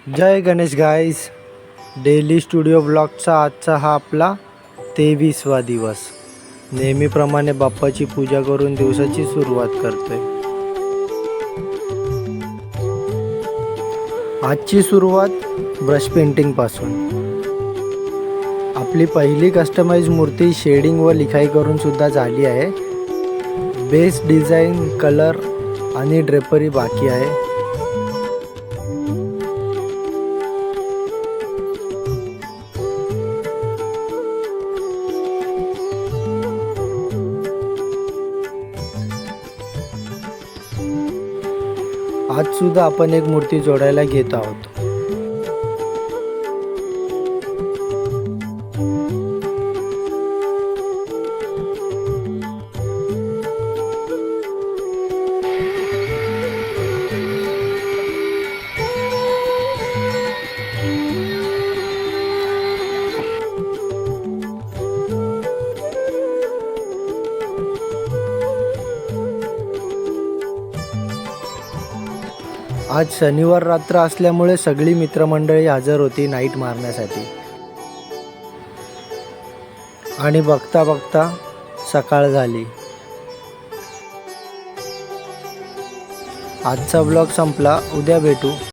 जय Ganesh guys. Daily studio ब्लॉगचा आजचा हा आपला 23वा दिवस. नेहमीप्रमाणे बाप्पाची पूजा करून दिवसाची सुरुवात करतोय. आजची सुरुवात ब्रश पेंटिंग पासून. आपली पहिली कस्टमाइज मूर्ती शेडिंग व लिखाई करून सुद्धा झाली आहे. बेस डिझाईन, कलर आणि ड्रेपरी बाकी आहे. आज सुद्धा आपण एक मूर्ती जोडायला घेत आहोत. आज शनिवार रात्र असल्यामुळे सगळी मित्रमंडळी हजर होती नाईट मारण्यासाठी. आणि बघता बघता सकाळ झाली. आजचा ब्लॉग संपला. उद्या भेटू.